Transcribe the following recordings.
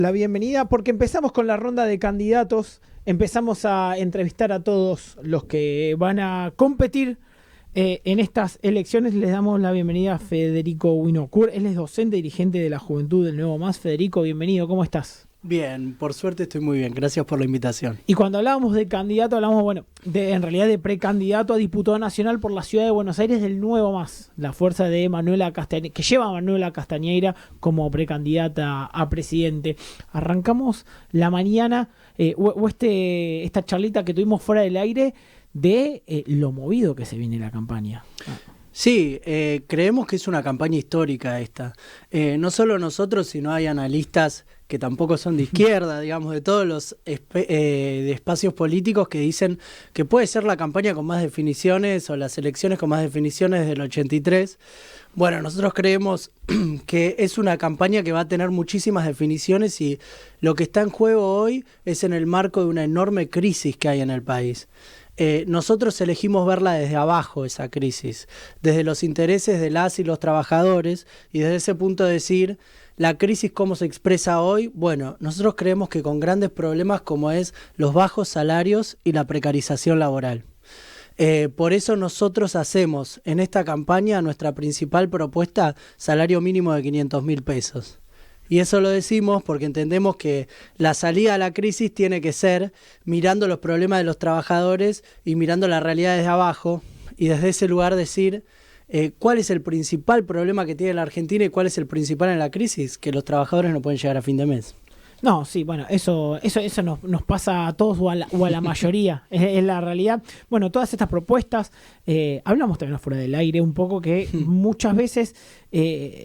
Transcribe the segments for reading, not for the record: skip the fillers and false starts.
La bienvenida porque empezamos con la ronda de candidatos, empezamos a entrevistar a todos los que van a competir en estas elecciones. Les damos la bienvenida a Federico Winocourt, él es docente dirigente de la Juventud del Nuevo Más. Federico, bienvenido, ¿cómo estás? Bien, por suerte estoy muy bien, gracias por la invitación. Y cuando hablábamos de candidato, hablamos, en realidad de precandidato a diputado nacional por la ciudad de Buenos Aires del Nuevo Más, la fuerza de Manuela Castañeira, que lleva a Manuela Castañeira como precandidata a presidente. Arrancamos la mañana, esta charlita que tuvimos fuera del aire de lo movido que se viene la campaña. Sí, creemos que es una campaña histórica esta. No solo nosotros, sino hay analistas que tampoco son de izquierda, digamos, de todos los de espacios políticos que dicen que puede ser la campaña con más definiciones o las elecciones con más definiciones del 83. Bueno, nosotros creemos que es una campaña que va a tener muchísimas definiciones y lo que está en juego hoy es en el marco de una enorme crisis que hay en el país. Nosotros elegimos verla desde abajo, esa crisis, desde los intereses de las y los trabajadores, y desde ese punto decir, la crisis cómo se expresa hoy. Bueno, nosotros creemos que con grandes problemas como es los bajos salarios y la precarización laboral. Por eso nosotros hacemos en esta campaña nuestra principal propuesta, salario mínimo de 500.000 pesos. Y eso lo decimos porque entendemos que la salida a la crisis tiene que ser mirando los problemas de los trabajadores y mirando la realidad desde abajo, y desde ese lugar decir cuál es el principal problema que tiene la Argentina y cuál es el principal en la crisis, que los trabajadores no pueden llegar a fin de mes. No, sí, bueno, eso nos pasa a todos o a la mayoría, es la realidad. Bueno, todas estas propuestas, hablamos también fuera del aire un poco que muchas veces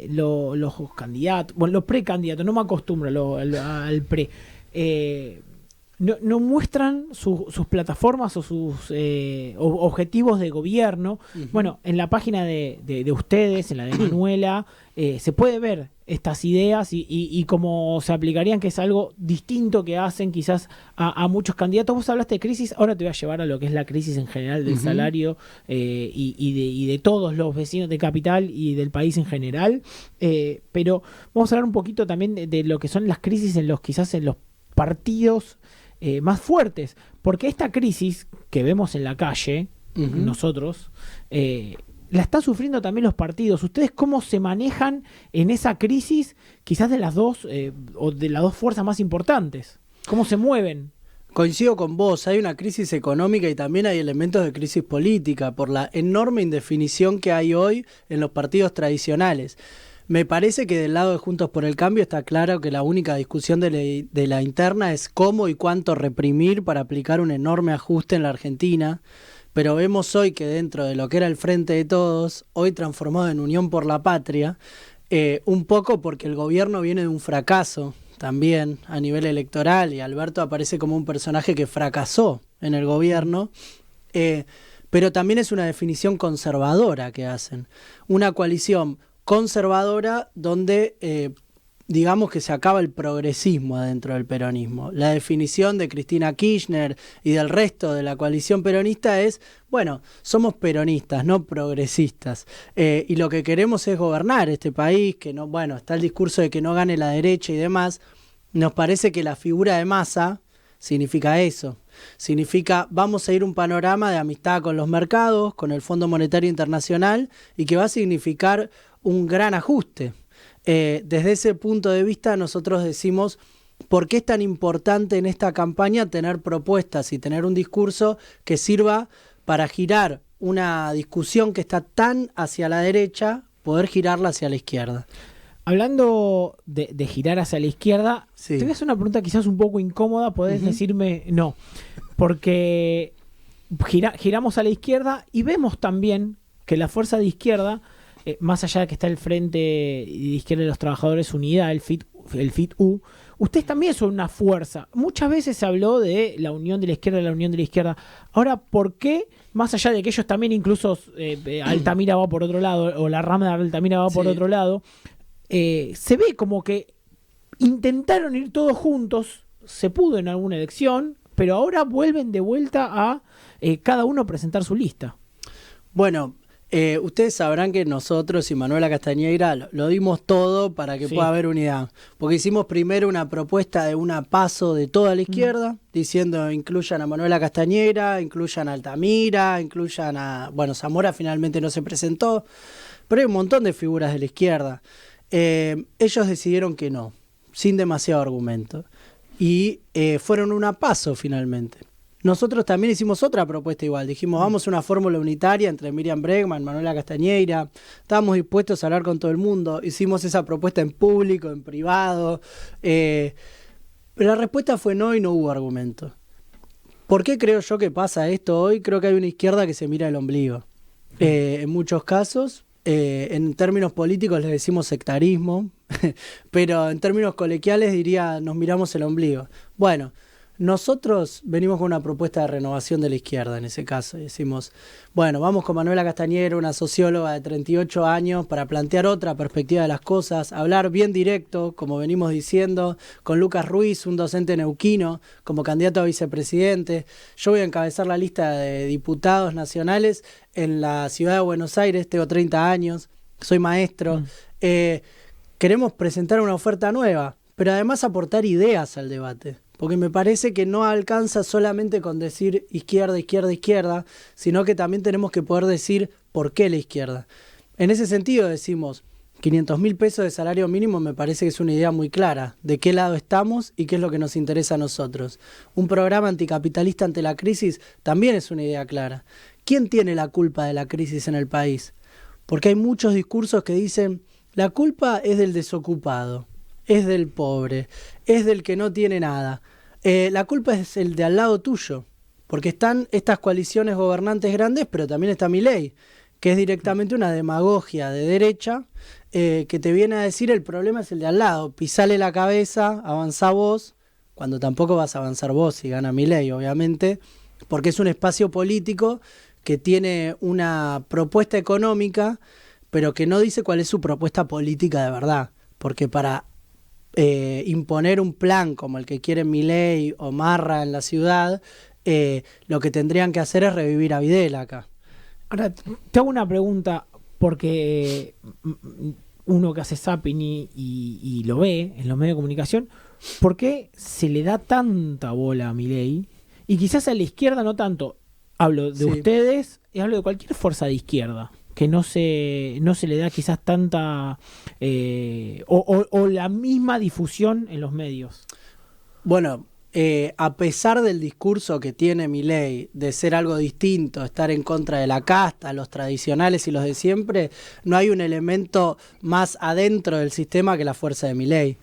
los candidatos, los precandidatos, no me acostumbro al pre, no muestran sus plataformas o sus objetivos de gobierno. Bueno, en la página de ustedes, en la de Manuela, se puede ver estas ideas y cómo se aplicarían, que es algo distinto que hacen quizás a muchos candidatos. Vos hablaste de crisis, ahora te voy a llevar a lo que es la crisis en general del salario y de todos los vecinos de Capital y del país en general. Pero vamos a hablar un poquito también de lo que son las crisis quizás en los partidos más fuertes, porque esta crisis que vemos en la calle, nosotros, la están sufriendo también los partidos. ¿Ustedes cómo se manejan en esa crisis, quizás de las dos o de las dos fuerzas más importantes? ¿Cómo se mueven? Coincido con vos, hay una crisis económica y también hay elementos de crisis política por la enorme indefinición que hay hoy en los partidos tradicionales. Me parece que del lado de Juntos por el Cambio está claro que la única discusión de la interna es cómo y cuánto reprimir para aplicar un enorme ajuste en la Argentina, pero vemos hoy que dentro de lo que era el Frente de Todos, hoy transformado en Unión por la Patria, un poco porque el gobierno viene de un fracaso también a nivel electoral y Alberto aparece como un personaje que fracasó en el gobierno, pero también es una definición conservadora que hacen, una coalición conservadora donde digamos que se acaba el progresismo adentro del peronismo. La definición de Cristina Kirchner y del resto de la coalición peronista es, bueno, somos peronistas, no progresistas, y lo que queremos es gobernar este país, que no, bueno, está el discurso de que no gane la derecha y demás. Nos parece que la figura de Massa significa eso. Significa vamos a ir un panorama de amistad con los mercados, con el Fondo Monetario Internacional, y que va a significar un gran ajuste. Desde ese punto de vista nosotros decimos por qué es tan importante en esta campaña tener propuestas y tener un discurso que sirva para girar una discusión que está tan hacia la derecha, poder girarla hacia la izquierda. Hablando de girar hacia la izquierda, sí. Te voy a hacer una pregunta quizás un poco incómoda, podés decirme no, porque giramos a la izquierda y vemos también que la fuerza de izquierda, más allá de que está el Frente de Izquierda de los Trabajadores Unida, el FIT-U, ustedes también son una fuerza. Muchas veces se habló de la unión de la izquierda, Ahora, ¿por qué, más allá de que ellos también incluso Altamira va por otro lado, o la rama de Altamira va por otro lado, se ve como que intentaron ir todos juntos, se pudo en alguna elección, pero ahora vuelven de vuelta a cada uno presentar su lista? Bueno, Ustedes sabrán que nosotros y Manuela Castañeira lo dimos todo para que pueda haber unidad. Porque hicimos primero una propuesta de una PASO de toda la izquierda, diciendo incluyan a Manuela Castañeira, incluyan a Altamira, incluyan a... Bueno, Zamora finalmente no se presentó, pero hay un montón de figuras de la izquierda. Ellos decidieron que no, sin demasiado argumento. Y fueron una PASO finalmente. Nosotros también hicimos otra propuesta igual. Dijimos, vamos a una fórmula unitaria entre Miriam Bregman, Manuela Castañeira. Estábamos dispuestos a hablar con todo el mundo. Hicimos esa propuesta en público, en privado. Pero la respuesta fue no y no hubo argumento. ¿Por qué creo yo que pasa esto hoy? Creo que hay una izquierda que se mira el ombligo. En muchos casos, en términos políticos les decimos sectarismo, pero en términos coloquiales diría nos miramos el ombligo. Bueno, nosotros venimos con una propuesta de renovación de la izquierda en ese caso. Y decimos, bueno, vamos con Manuela Castañeira, una socióloga de 38 años, para plantear otra perspectiva de las cosas, hablar bien directo, como venimos diciendo, con Lucas Ruiz, un docente neuquino, como candidato a vicepresidente. Yo voy a encabezar la lista de diputados nacionales en la ciudad de Buenos Aires, tengo 30 años, soy maestro. Queremos presentar una oferta nueva, pero además aportar ideas al debate. Porque me parece que no alcanza solamente con decir izquierda, izquierda, izquierda, sino que también tenemos que poder decir por qué la izquierda. En ese sentido decimos, 500.000 pesos de salario mínimo me parece que es una idea muy clara de qué lado estamos y qué es lo que nos interesa a nosotros. Un programa anticapitalista ante la crisis también es una idea clara. ¿Quién tiene la culpa de la crisis en el país? Porque hay muchos discursos que dicen, la culpa es del desocupado, es del pobre, es del que no tiene nada. La culpa es el de al lado tuyo, porque están estas coaliciones gobernantes grandes, pero también está Milei, que es directamente una demagogia de derecha, que te viene a decir el problema es el de al lado, pisale la cabeza, avanzá vos, cuando tampoco vas a avanzar vos si gana Milei, obviamente, porque es un espacio político que tiene una propuesta económica, pero que no dice cuál es su propuesta política de verdad, porque para imponer un plan como el que quieren Milei o Marra en la ciudad, lo que tendrían que hacer es revivir a Videla acá. Ahora, te hago una pregunta, porque uno que hace zapping y lo ve en los medios de comunicación, ¿por qué se le da tanta bola a Milei? Y quizás a la izquierda no tanto. Hablo de ustedes y hablo de cualquier fuerza de izquierda, que no se le da quizás tanta o la misma difusión en los medios. Bueno, a pesar del discurso que tiene Milei de ser algo distinto, estar en contra de la casta, los tradicionales y los de siempre, no hay un elemento más adentro del sistema que la fuerza de Milei.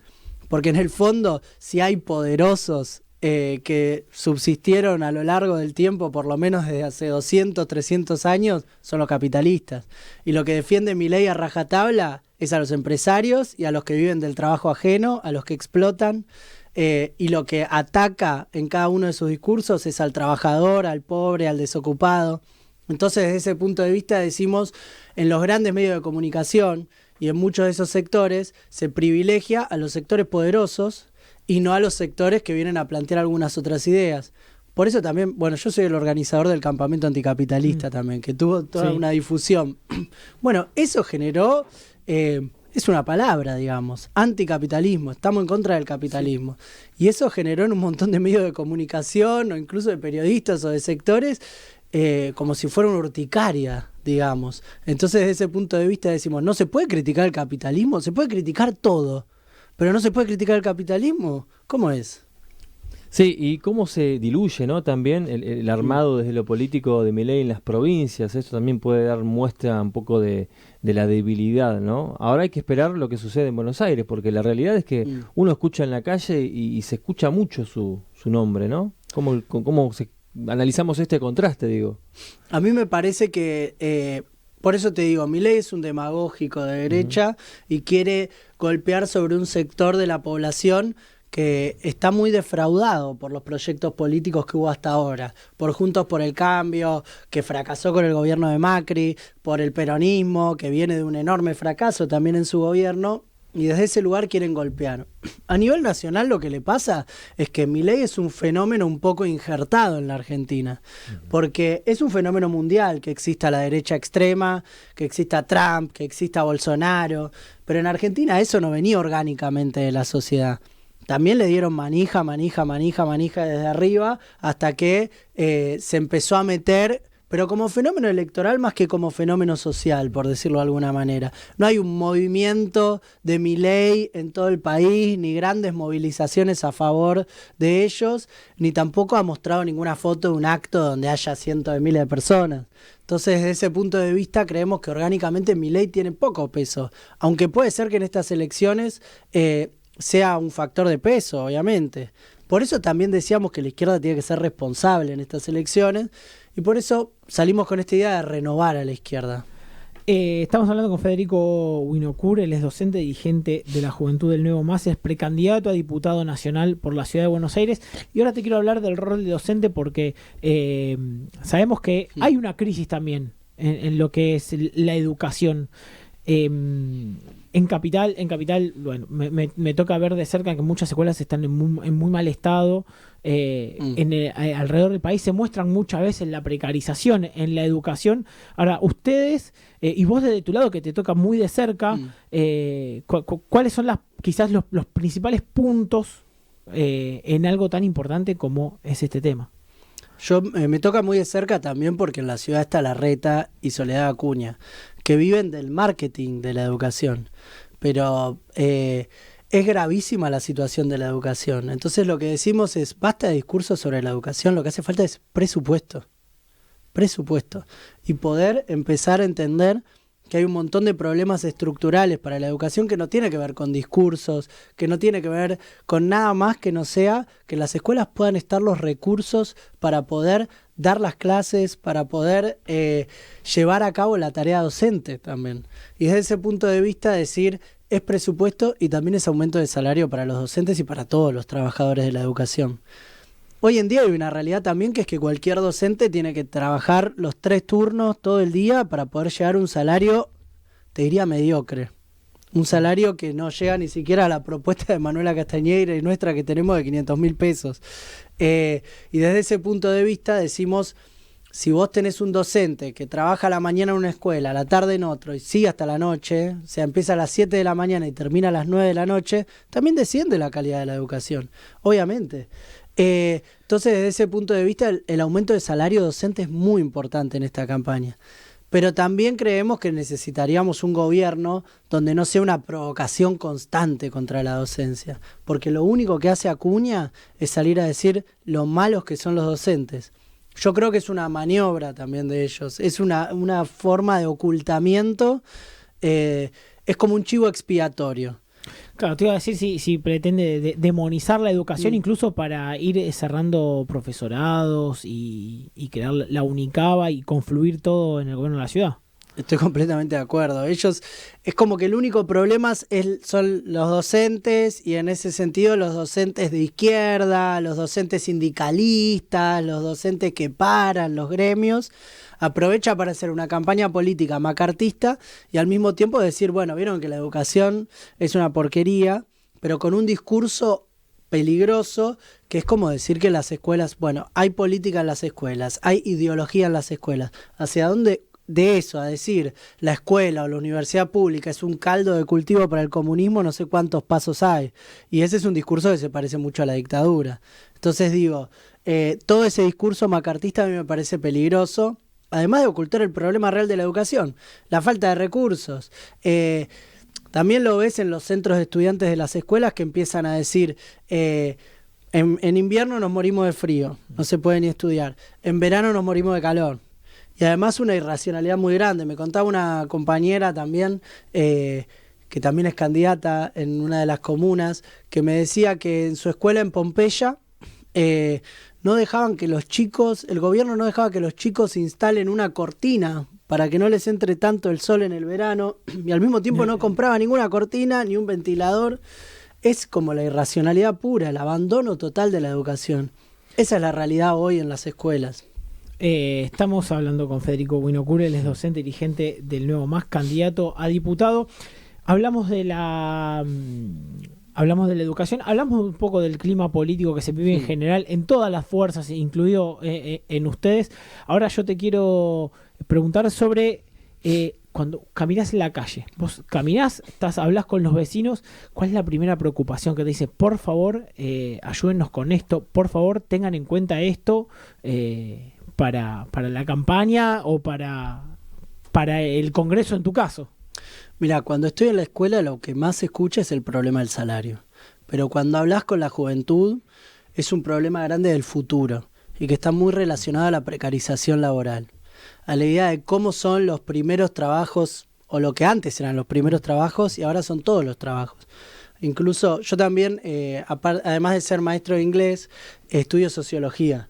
Porque en el fondo, si hay poderosos que subsistieron a lo largo del tiempo, por lo menos desde hace 200, 300 años, son los capitalistas. Y lo que defiende Milei a rajatabla es a los empresarios y a los que viven del trabajo ajeno, a los que explotan, y lo que ataca en cada uno de sus discursos es al trabajador, al pobre, al desocupado. Entonces, desde ese punto de vista decimos, en los grandes medios de comunicación y en muchos de esos sectores se privilegia a los sectores poderosos y no a los sectores que vienen a plantear algunas otras ideas. Por eso también, bueno, yo soy el organizador del campamento anticapitalista también, que tuvo toda una difusión. Bueno, eso generó, es una palabra, digamos, anticapitalismo, estamos en contra del capitalismo. Y eso generó en un montón de medios de comunicación o incluso de periodistas o de sectores, como si fuera una urticaria, digamos. Entonces, desde ese punto de vista decimos, no se puede criticar el capitalismo, se puede criticar todo. Pero no se puede criticar el capitalismo. ¿Cómo es? Sí, y cómo se diluye, ¿no? También el armado desde lo político de Milei en las provincias. Esto también puede dar muestra un poco de la debilidad, ¿no? Ahora hay que esperar lo que sucede en Buenos Aires, porque la realidad es que uno escucha en la calle y se escucha mucho su nombre, ¿no? ¿Cómo analizamos este contraste, digo? A mí me parece que... por eso te digo, Milei es un demagógico de derecha y quiere golpear sobre un sector de la población que está muy defraudado por los proyectos políticos que hubo hasta ahora, por Juntos por el Cambio, que fracasó con el gobierno de Macri, por el peronismo, que viene de un enorme fracaso también en su gobierno, y desde ese lugar quieren golpear. A nivel nacional lo que le pasa es que Milei es un fenómeno un poco injertado en la Argentina, porque es un fenómeno mundial que exista la derecha extrema, que exista Trump, que exista Bolsonaro, pero en Argentina eso no venía orgánicamente de la sociedad. También le dieron manija desde arriba hasta que se empezó a meter, pero como fenómeno electoral más que como fenómeno social, por decirlo de alguna manera. No hay un movimiento de Milei en todo el país, ni grandes movilizaciones a favor de ellos, ni tampoco ha mostrado ninguna foto de un acto donde haya cientos de miles de personas. Entonces, desde ese punto de vista, creemos que orgánicamente Milei tiene poco peso, aunque puede ser que en estas elecciones sea un factor de peso, obviamente. Por eso también decíamos que la izquierda tiene que ser responsable en estas elecciones, y por eso salimos con esta idea de renovar a la izquierda. Estamos hablando con Federico Winocur, él es docente dirigente de la Juventud del Nuevo MAS, es precandidato a diputado nacional por la Ciudad de Buenos Aires. Y ahora te quiero hablar del rol de docente porque sabemos que hay una crisis también en lo que es la educación. En Capital, bueno, me toca ver de cerca que muchas escuelas están en muy mal estado. Alrededor del país se muestran muchas veces la precarización en la educación. Ahora, ustedes, y vos desde tu lado que te toca muy de cerca, ¿cuáles son quizás los principales puntos en algo tan importante como es este tema? Yo me toca muy de cerca también porque en la ciudad está Larreta y Soledad Acuña, que viven del marketing de la educación, pero es gravísima la situación de la educación. Entonces lo que decimos es, basta de discursos sobre la educación, lo que hace falta es presupuesto, y poder empezar a entender que hay un montón de problemas estructurales para la educación que no tiene que ver con discursos, que no tiene que ver con nada más que no sea que en las escuelas puedan estar los recursos para poder dar las clases, para poder llevar a cabo la tarea docente también. Y desde ese punto de vista decir, es presupuesto y también es aumento de salario para los docentes y para todos los trabajadores de la educación. Hoy en día hay una realidad también que es que cualquier docente tiene que trabajar los 3 turnos todo el día para poder llegar a un salario, te diría mediocre. Un salario que no llega ni siquiera a la propuesta de Manuela Castañeira y nuestra que tenemos de 500.000 pesos. Y desde ese punto de vista decimos, si vos tenés un docente que trabaja a la mañana en una escuela, a la tarde en otro y sigue hasta la noche, o sea, empieza a las 7 de la mañana y termina a las 9 de la noche, también desciende la calidad de la educación, obviamente. Entonces, desde ese punto de vista, el aumento de salario docente es muy importante en esta campaña. Pero también creemos que necesitaríamos un gobierno donde no sea una provocación constante contra la docencia, porque lo único que hace Acuña es salir a decir lo malos que son los docentes. Yo creo que es una maniobra también de ellos, es una forma de ocultamiento, es como un chivo expiatorio. Claro, te iba a decir si pretende demonizar la educación incluso para ir cerrando profesorados y crear la Unicaba y confluir todo en el gobierno de la ciudad. Estoy completamente de acuerdo. Ellos, es como que el único problema son los docentes, y en ese sentido los docentes de izquierda, los docentes sindicalistas, los docentes que paran los gremios, aprovecha para hacer una campaña política macartista y al mismo tiempo decir, bueno, vieron que la educación es una porquería, pero con un discurso peligroso, que es como decir que en las escuelas, bueno, hay política en las escuelas, hay ideología en las escuelas. ¿Hacia dónde? De eso a decir la escuela o la universidad pública es un caldo de cultivo para el comunismo, no sé cuántos pasos hay. Y ese es un discurso que se parece mucho a la dictadura. Entonces digo, todo ese discurso macartista a mí me parece peligroso, además de ocultar el problema real de la educación, la falta de recursos. También lo ves en los centros de estudiantes de las escuelas que empiezan a decir, en invierno nos morimos de frío, no se puede ni estudiar, en verano nos morimos de calor. Y además una irracionalidad muy grande. Me contaba una compañera también, que también es candidata en una de las comunas, que me decía que en su escuela en Pompeya no dejaban que los chicos, el gobierno no dejaba que los chicos instalen una cortina para que no les entre tanto el sol en el verano, y al mismo tiempo no compraba ninguna cortina ni un ventilador. Es como la irracionalidad pura, el abandono total de la educación. Esa es la realidad hoy en las escuelas. Estamos hablando con Federico Winocur, él es docente dirigente del Nuevo MAS, candidato a diputado. Hablamos de la educación, hablamos un poco del clima político que se vive en general en todas las fuerzas, incluido en ustedes. Ahora yo te quiero preguntar sobre cuando caminás en la calle. Vos caminás, hablás con los vecinos, ¿cuál es la primera preocupación que te dice? Por favor, ayúdennos con esto, por favor, tengan en cuenta esto para la campaña o para el Congreso en tu caso. Mira, cuando estoy en la escuela lo que más se escucha es el problema del salario. Pero cuando hablas con la juventud es un problema grande del futuro y que está muy relacionado a la precarización laboral. A la idea de cómo son los primeros trabajos, o lo que antes eran los primeros trabajos y ahora son todos los trabajos. Incluso yo también, además de ser maestro de inglés, estudio sociología.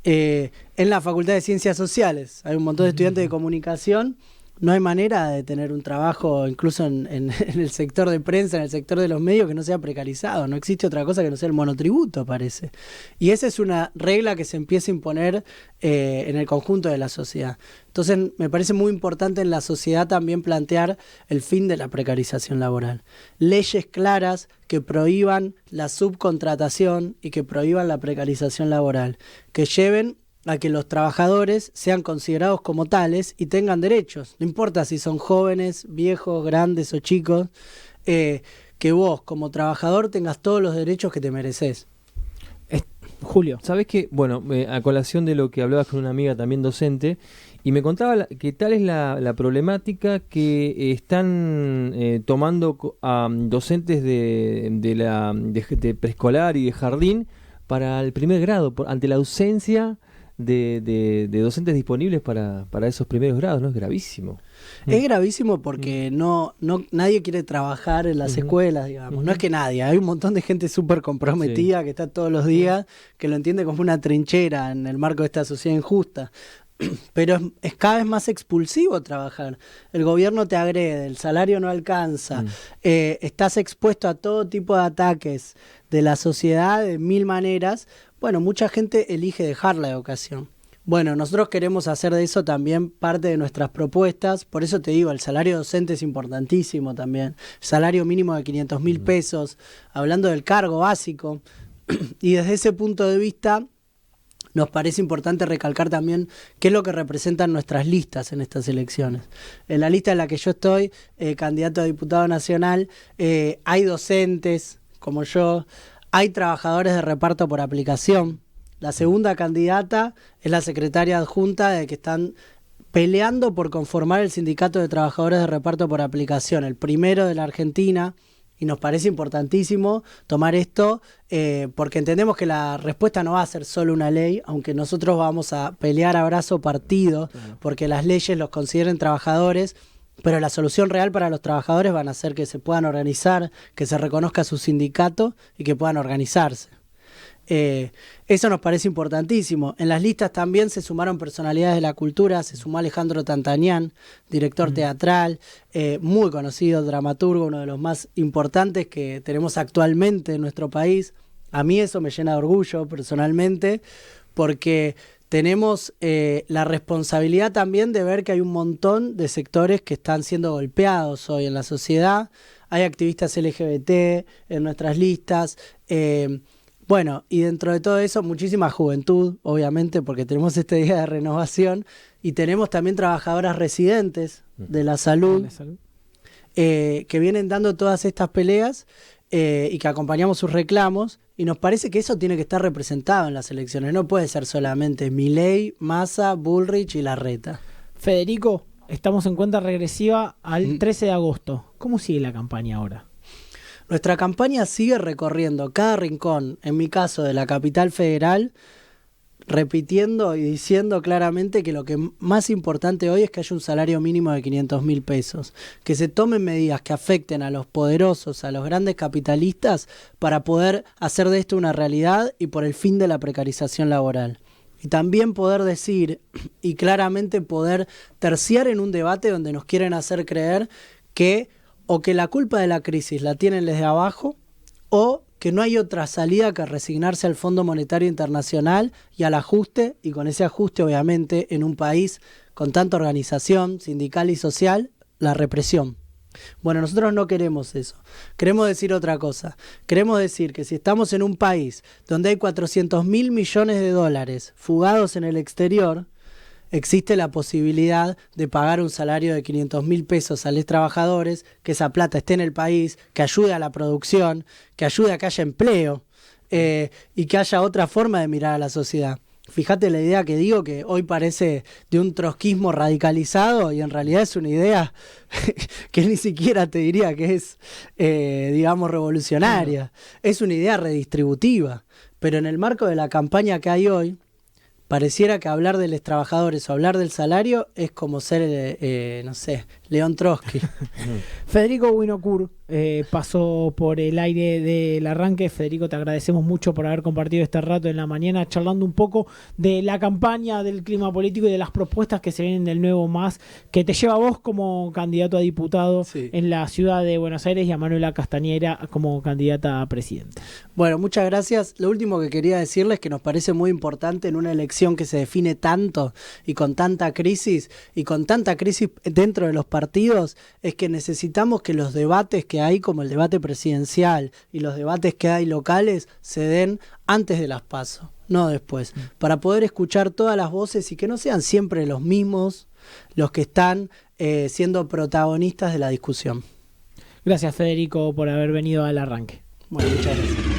En la Facultad de Ciencias Sociales hay un montón de estudiantes de comunicación. No hay manera de tener un trabajo, incluso en el sector de prensa, en el sector de los medios, que no sea precarizado. No existe otra cosa que no sea el monotributo, parece. Y esa es una regla que se empieza a imponer en el conjunto de la sociedad. Entonces, me parece muy importante en la sociedad también plantear el fin de la precarización laboral. Leyes claras que prohíban la subcontratación y que prohíban la precarización laboral, que lleven a que los trabajadores sean considerados como tales y tengan derechos. No importa si son jóvenes, viejos, grandes o chicos, que vos como trabajador tengas todos los derechos que te mereces. Julio. Sabés que, bueno, a colación de lo que hablabas con una amiga también docente, y me contaba que tal es la problemática que están tomando a docentes de preescolar y de jardín para el primer grado, ante la ausencia de docentes disponibles para esos primeros grados, ¿no? Es gravísimo. Es gravísimo porque nadie quiere trabajar en las escuelas, digamos. No es que nadie, hay un montón de gente súper comprometida que está todos los días, que lo entiende como una trinchera en el marco de esta sociedad injusta. Pero es cada vez más expulsivo trabajar. El gobierno te agrede, el salario no alcanza, estás expuesto a todo tipo de ataques de la sociedad de mil maneras. Bueno, mucha gente elige dejar la educación. Bueno, nosotros queremos hacer de eso también parte de nuestras propuestas, por eso te digo, el salario docente es importantísimo también, salario mínimo de 500.000 pesos, hablando del cargo básico, y desde ese punto de vista nos parece importante recalcar también qué es lo que representan nuestras listas en estas elecciones. En la lista en la que yo estoy, candidato a diputado nacional, hay docentes como yo, hay trabajadores de reparto por aplicación. La segunda candidata es la secretaria adjunta de que están peleando por conformar el sindicato de trabajadores de reparto por aplicación, el primero de la Argentina, y nos parece importantísimo tomar esto porque entendemos que la respuesta no va a ser solo una ley, aunque nosotros vamos a pelear a brazo partido porque las leyes los consideren trabajadores, pero la solución real para los trabajadores van a ser que se puedan organizar, que se reconozca su sindicato y que puedan organizarse. Eso nos parece importantísimo. En las listas también se sumaron personalidades de la cultura, se sumó Alejandro Tantanián, director teatral, muy conocido, dramaturgo, uno de los más importantes que tenemos actualmente en nuestro país. A mí eso me llena de orgullo personalmente, porque tenemos la responsabilidad también de ver que hay un montón de sectores que están siendo golpeados hoy en la sociedad. Hay activistas LGBT en nuestras listas, bueno, y dentro de todo eso, muchísima juventud, obviamente, porque tenemos este día de renovación, y tenemos también trabajadoras residentes de la salud, que vienen dando todas estas peleas y que acompañamos sus reclamos, y nos parece que eso tiene que estar representado en las elecciones, no puede ser solamente Milei, Massa, Bullrich y Larreta. Federico, estamos en cuenta regresiva al 13 de agosto. ¿Cómo sigue la campaña ahora? Nuestra campaña sigue recorriendo cada rincón, en mi caso de la capital federal, repitiendo y diciendo claramente que lo que más importante hoy es que haya un salario mínimo de 500.000 pesos, que se tomen medidas que afecten a los poderosos, a los grandes capitalistas, para poder hacer de esto una realidad y por el fin de la precarización laboral. Y también poder decir y claramente poder terciar en un debate donde nos quieren hacer creer que o que la culpa de la crisis la tienen desde abajo, o que no hay otra salida que resignarse al Fondo Monetario Internacional y al ajuste, y con ese ajuste obviamente en un país con tanta organización sindical y social, la represión. Bueno, nosotros no queremos eso. Queremos decir otra cosa. Queremos decir que si estamos en un país donde hay 400.000 millones de dólares fugados en el exterior, existe la posibilidad de pagar un salario de 500.000 pesos a los trabajadores, que esa plata esté en el país, que ayude a la producción, que ayude a que haya empleo y que haya otra forma de mirar a la sociedad. Fíjate la idea que digo, que hoy parece de un trotskismo radicalizado y en realidad es una idea que ni siquiera te diría que es, digamos, revolucionaria. Es una idea redistributiva, pero en el marco de la campaña que hay hoy, pareciera que hablar de los trabajadores o hablar del salario es como ser, no sé, León Trotsky. Federico Winokur pasó por el aire del arranque. Federico, te agradecemos mucho por haber compartido este rato en la mañana charlando un poco de la campaña, del clima político y de las propuestas que se vienen del Nuevo Más, que te lleva a vos como candidato a diputado en la ciudad de Buenos Aires y a Manuela Castañera como candidata a presidente. Bueno, muchas gracias. Lo último que quería decirles es que nos parece muy importante en una elección que se define tanto y con tanta crisis dentro de los partidos, es que necesitamos que los debates que hay, como el debate presidencial y los debates que hay locales, se den antes de las PASO, no después, para poder escuchar todas las voces y que no sean siempre los mismos los que están siendo protagonistas de la discusión. Gracias, Federico, por haber venido al arranque. Bueno, muchas gracias.